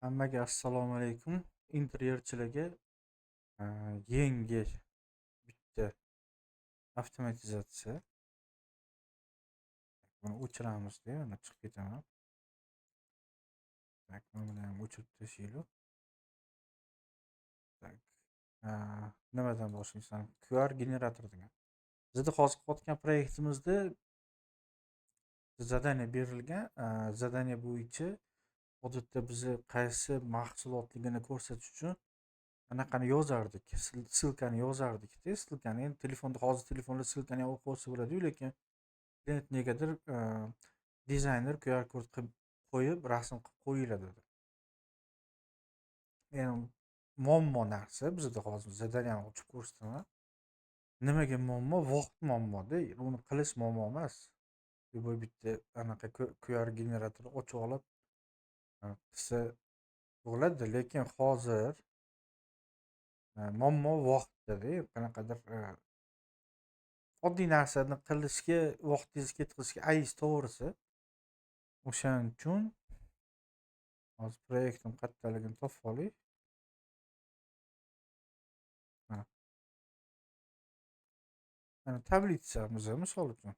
Hammaga assalomu alaykum. Interyerchilarga yengil bitta avtomatizatsiya. Buni o'chiramizda, mana chiqib ketaman. Tak, buni ham o'chirib tashlaylik. Tak. Nimadan boshlaysan? QR generatordan. Bizda hozir qilayotgan proyektimizda zadaniya berilgan. Zadaniya bo'yicha odatda biz qaysi mahsulotligini ko'rsatish uchun anaqani yozardik, ssilkani yozardikda. Ssilkani endi telefonda, hozir telefonda ssilkani o'qib olsa bo'ladi-yu, lekin klient negadir dizayner QR kod qilib qo'yib, rasm qilib qo'yiladi. Endi muammo narsa bizda hozir zadaniyani ochib ko'rsataman. Nimaga muammo? Vaqt muammoda. Uni qilish muammo emas. Bu bitta anaqa QR generator ochib olib qilsa bo'ladi, lekin hozir muammo vaqtda-da. Qanaqadir oddiy narsani qilishga vaqtingizni ketkazishga ayz to'g'risi. O'shaning uchun hozir proyektim qayerdaligini topib olay. Mana tablitsamiz misol uchun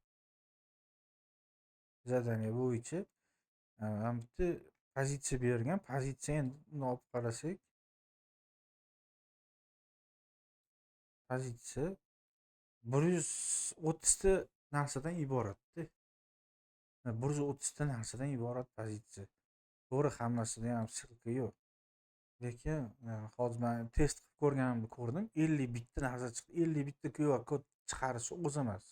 zadaniya bo'yicha mana bitta pozitsiya bergan. Pozitsiya endi olib qarasak, pozitsiya 130 ta narsadan iboratda. 130 ta narsadan iborat pozitsiya. To'g'ri, hammasida ham ssilka yo'q. Lekin hozir men test qilib ko'rganimda ko'rdim, 50 bitta narsa chiqdi. 50 bitta QR kod chiqarish o'z emas.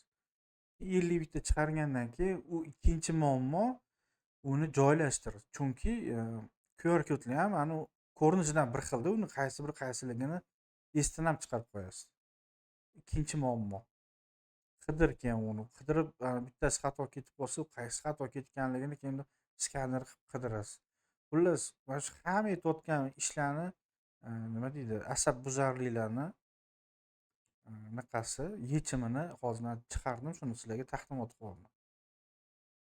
50 bitta chiqargandan keyin u ikkinchi muammo uni joylashtirish. Chunki QR kodlar ham ana ko'rinishidan bir xilda, uni qaysi biri qaysiligini esdan ham chiqarib qo'yasiz. Ikkinchi muammo. Qidirgan uni. Qidirib bittasi xato ketib qolsa, qaysi xato ketganligini keyin skaner qilib qidirasiz. Xullas, mana shu hamma aytayotgan ishlarni nima deydi, asabbuzarliklarni anaqasi yechimini hozir men chiqardim, shuni sizlarga taqdim etib qo'yaman.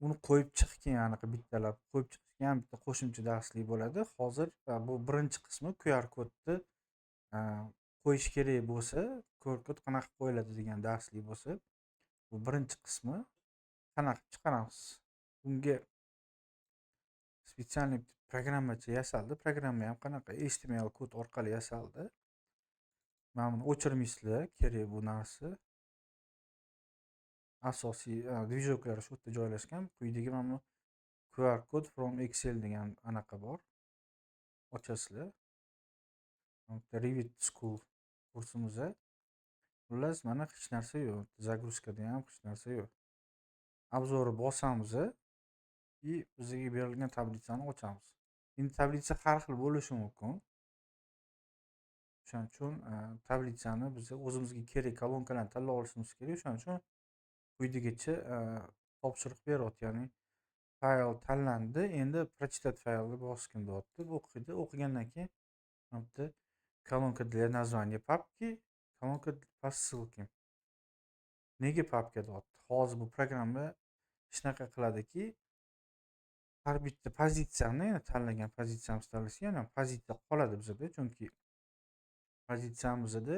Uni qo'yib chiqgan anaqa bittalab qo'yib chiqishga ham bitta qo'shimcha darslik bo'ladi. Hozir bu birinchi qismi QR kodni qo'yish kerak bo'lsa, QR kod qanaqa qo'yiladi degan darslik bo'lsa, bu birinchi qismi. Qanaqa chiqaramiz? Bunga spesialniy programmacha yasaldi. Programma ham qanaqa HTML kod orqali yasaldi. Mana buni o'chirmaysizlar, kerak bu narsa. Asosiy dvijoklar shu yerda joylashgan. Quyidagi mana bu QR code from Excel degan anaqa bor. Ochasizlar. Revit School kursimizda. Xullas, mana hech narsa yo'q. Загрузкада ham hech narsa yo'q. Obzorni bosamiz va bizga berilgan tablitsani ochamiz. Endi tablitsa har xil bo'lishi mumkin. Shuning uchun tablitsani biz o'zimizga kerak kolonkalarni tanlab olishimiz kerak. Shuning uchun quyidagicha topshiriq beryapti. Ya'ni fayl tanlandi. Endi прочитать faylni bosgin deyapti. O'qiydi. O'qigandan keyin bitta kolonka для названия папки, kolonka по ссылке. Nega papka deyapti? Hozir bu programma shunaqa qiladiki, har bitta pozitsiyani, tanlagan pozitsiyamiz tanlasa ham pozitsiya qoladi bizda, chunki pozitsiyamizda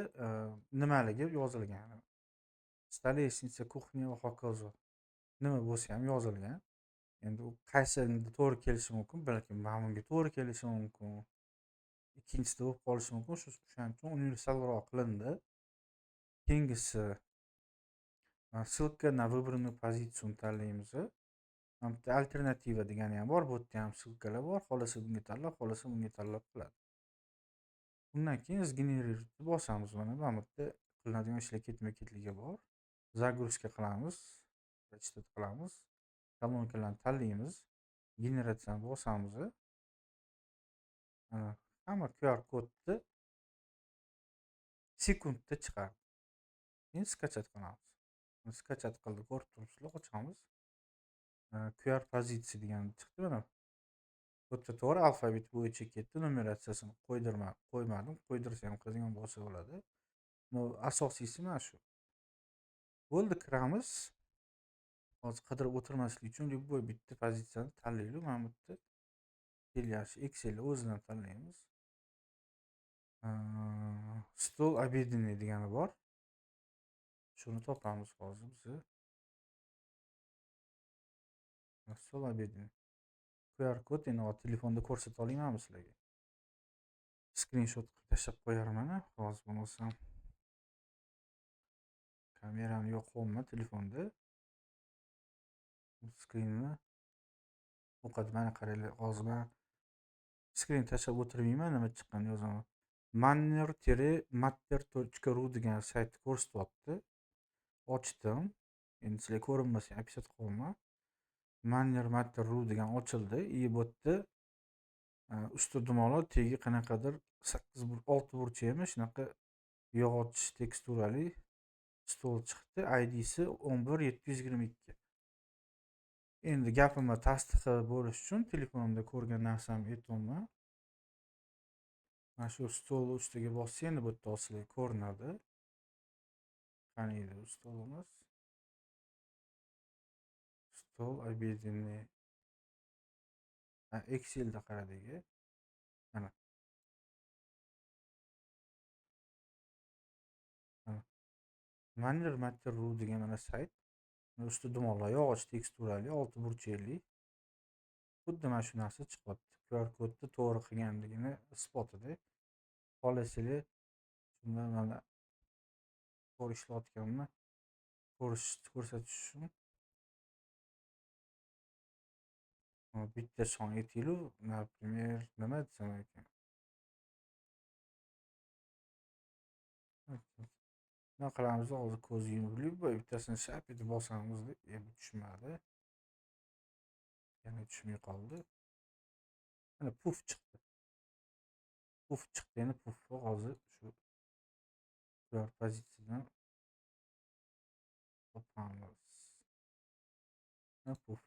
nimaligi yozilgan. Stolesnitsa, kuxnya va hokazo. Nima bo'lsa ham yozilgan. Endi u qaysida to'g'ri kelishi mumkin, balki mana bunga to'g'ri kelishi mumkin. Ikkinchisida bo'lib qolishi mumkin. Shuning uchun universalroq qilindi. Keyingisi ссылка на выбранную позицию tanlaymiz. Bitta alternativa degani ham bor. Bu yerda ham ссылкаlar bor. Xolasa bunga tanlab, xolasa bunga tanlab qiladi. Undan keyin generirni bosamiz. Mana bu yerda qilinadigan ishlar ketma-ketligi bor. Загрузка qilamiz, prочитать qilamiz, kolonkalarni tanlaymiz, generatsiyani bosamiz. Hamma QR kodni sekundda chiqardi. Keyin skachat qilamiz. Skachat qildik, ko'rib turibsizlar, ochamiz. QR pozitsiya degan chiqdi mana. Bu yerda to'g'ri alfabet bo'yicha ketdi. Numeratsiyasini qo'ymadim. Qo'ydirsa ham qilgan bo'lsa bo'ladi. Bu asosiysi mana shu. Bo'ldi, kiramiz. Hozir qidirib o'tirmaslik uchun любой bitta pozitsiyani tanlaylik. Mana bu yerda yaxshi Excelni o'zidan tanlaymiz. Stol обеденный degani bor. Shuni topamiz hozir biz. Stol обеденный. QR kod endi telefonda ko'rsata olamanmi sizlarga? Screenshot qilib tashlab qo'yarman. Hozir bo'lmasam kameram yo'q qo'yman telefonda. Screenni o'qadi. Mana qaranglar, hozir men screen tashlab o'tirmayman, nima chiqqanini yozaman. manner-matter.ru degan saytni ko'rsatyapti. Ochdim. Endi sizlar ko'rinmasa ham ko'rsatib qo'yaman. manner-matter.ru degan ochildi. Bu yerda usti dumaloq, tegi qanaqadir 6 burchakmi shunaqa yog'och teksturali stol chiqdi. IDsi 11722. Endi gapimni tasdiqi bo'lish uchun telefonimda ko'rgan narsamni aytyapman. Mana shu stol ustiga bossa endi bu yerda sizlarga ko'rinadi. Qani edi bu stolimiz? Stol обеденный. Excelda qaradik. Mana. manner-matter.ru degan mana sayt. Usti dumaloq yog'och teksturali 6 burchakli. Xuddi mana shu narsa chiqyapti. QR kodni to'g'ri qilganligini isbotida. Xohlasanglar shundan mana to'g'ri ishlayotganini ko'rsatish uchun bitta son aytaylik, например, nima desam ekan? Nima qilamiz? Hozir ko'z yumib, bittasini shap etib bosamiz deb, endi tushmadi. Yana tushmay qoldi. Mana puf chiqdi. Endi pufni hozir shu pozitsiyadan topamiz. Puf.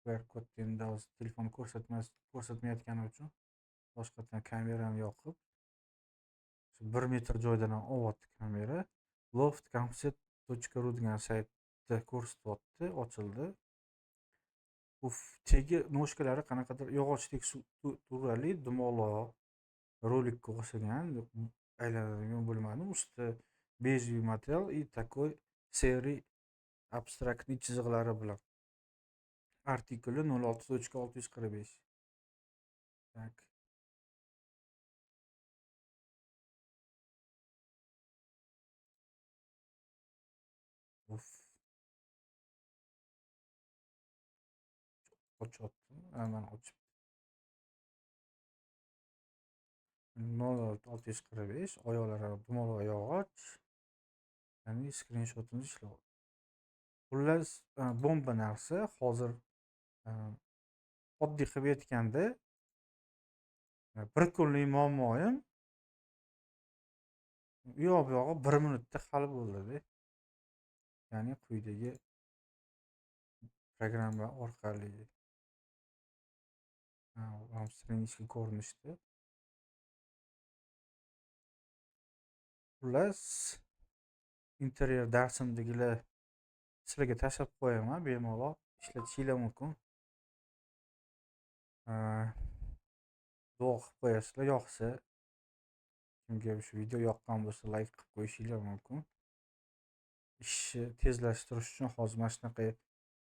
QR kodni endi hozir telefon ko'rsatmayotgani uchun boshqatdan kamerani yoqib 1 metr joydan ham olyapti kamera. loftconcept.ru degan saytda ko'rsatyapti, ochildi. Tegi noshkalari qanaqadir yog'och teksturali dumaloq rolikka o'xshagan aylanadigan bo'lmadi. Usti bejli material и такой serый abstraktniy chiziqlari bilan. Artikuli 06.645. Tak. Ochyaptim. Mana ochib. 06.645 oyoqlari dumaloq yog'och. Ya'ni screenshotini ishlayapti. Xullas, bomba narsa. Hozir oddiy qilib aytganda bir kunlik muammoyim u yoq bu yog'i 1 minutda hal bo'ldi. Ya'ni quyidagi programma orqali stranичка ko'rinishdi. Xullas, interyer darsimdagilar sizlarga tashlab qo'yaman, bemalol ishlatishingiz mumkin. Duo qilib qo'yasizlar, yoqsa, kimga shu video yoqqan bo'lsa, like qilib qo'yishingiz mumkin. Ishni tezlashtirish uchun hozir mana shunaqa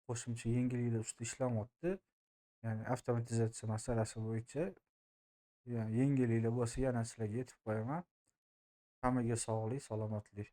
qo'shimcha yengilliklar ustida ishlamoqda. Ya'ni avtomatizatsiya masalasi bo'yicha yengilliklar bo'lsa yana sizlarga aytib qo'yaman. Hammaga sog'lik, salomatlik.